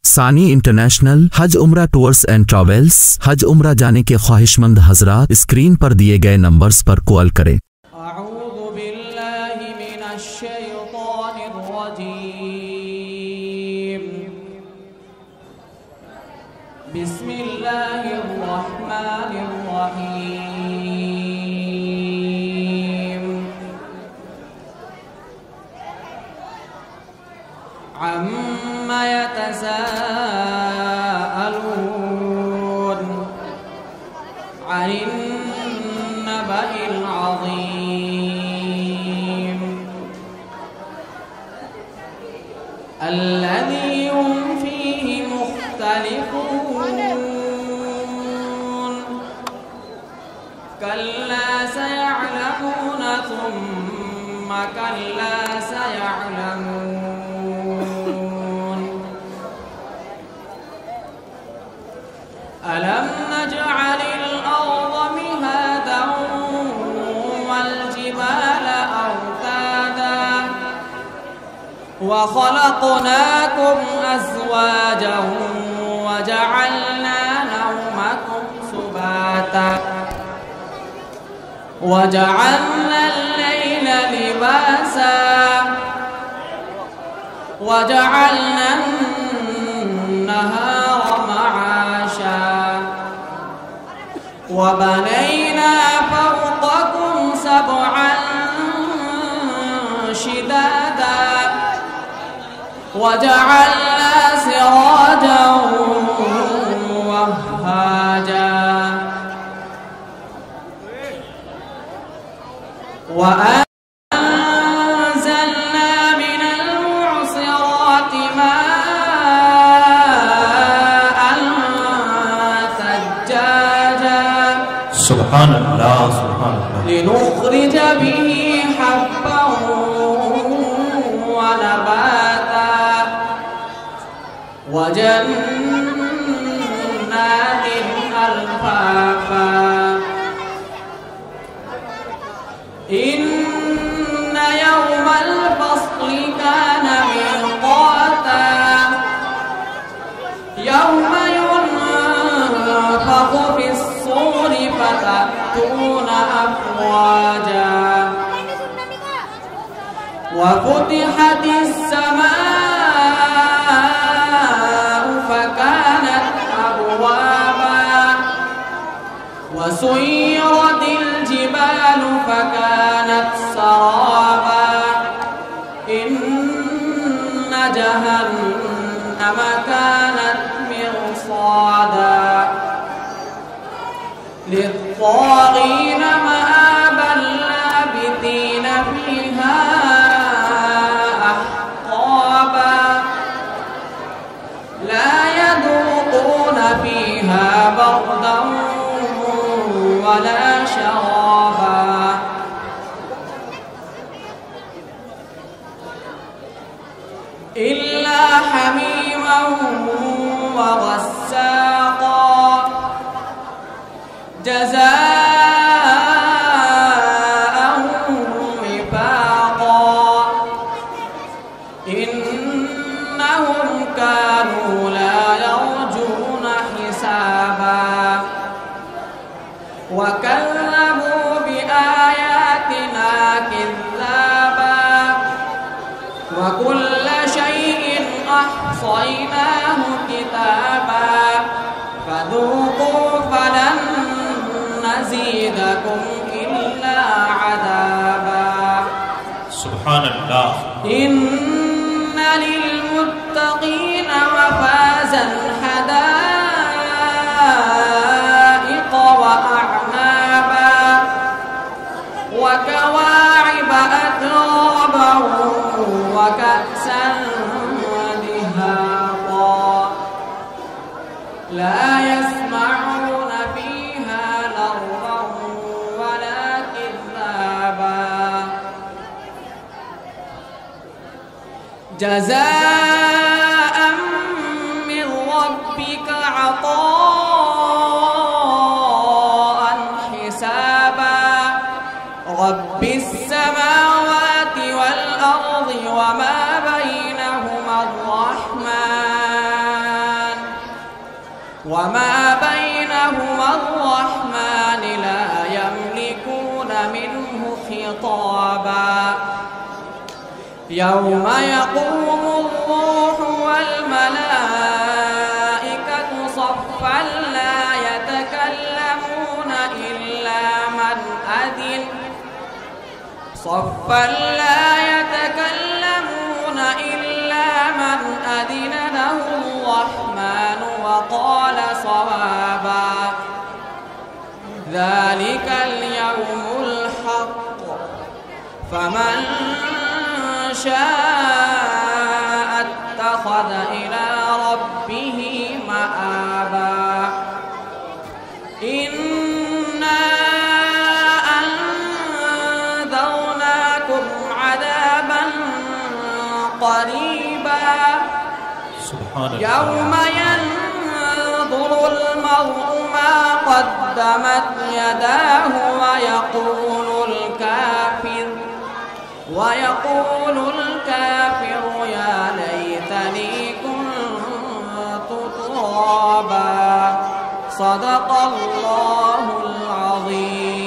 सानी इंटरनेशनल हज उम्रा टूर्स एंड ट्रैवल्स। हज उम्रा जाने के ख्वाहिशमंद हजरात स्क्रीन पर दिए गए नंबर्स पर कॉल करें। अम्मा यतसाअलून अनिन नबइल अज़ीम अल्लज़ी हुम फ़ीहि मुख्तलिफ़ून कल्ला सयअलमून सुम्मा कल्ला सयअलमून ألم نجعل الأرض مهادا والجبال أوتادا وخلقناكم أزواجا وجعلنا نومكم سباتا وجعلنا الليل لباسا وجعلنا النهار معاشا وبنينا فوقكم سبعا شدادا وجعلنا سراجا وهاجا وأنزلنا من المعصرات ماء ثجاجا سبحان الله سبحان الله لنخرج به حبا ونباتا وجنات ألفافا إن يوم الفصل كان ميقاتا يوم ينفخ في الصور فتأتون أفواجا وفتحت السماء فكانت أبوابا وسيرت الجبال فكانت سرابا إن جهنم كانت مرصادا للطاغين مآبا لابثين فيها أحقابا لا يذوقون فيها بردا ولا شرابا إلا حميما وغساقا جزاء وفاقا إنهم كانوا لا يرجون حسابا وكذبوا بآياتنا كذابا وكل شيء أحصيناه كتابا فذوقوا فلن نزيدكم إلا عذابا سبحان الله إن للمتقين مفازا حدائق وأعنابا وكواعب أترابا وكأسا دهاقا لا يسمعون فيها لغوا ولا كذابا جزاء من ربك عطاء حسابا رب السماوات والأرض وما بينهما الرحمن وما بينهما الرحمن لا يملكون منه خطابا يوم يقوم الروح والملائكة صفا لا يتكلمون إلا من أذن له الرحمن وقال صوابا ذلك اليوم الحق فمن شاء اتخذ إلى ربه مآبا إنا أنذرناكم عذابا قريبا يوم ينظر المرء ما قدمت يداه ويقول الكافر يا ليتني كنت ترابا صدق الله العظيم.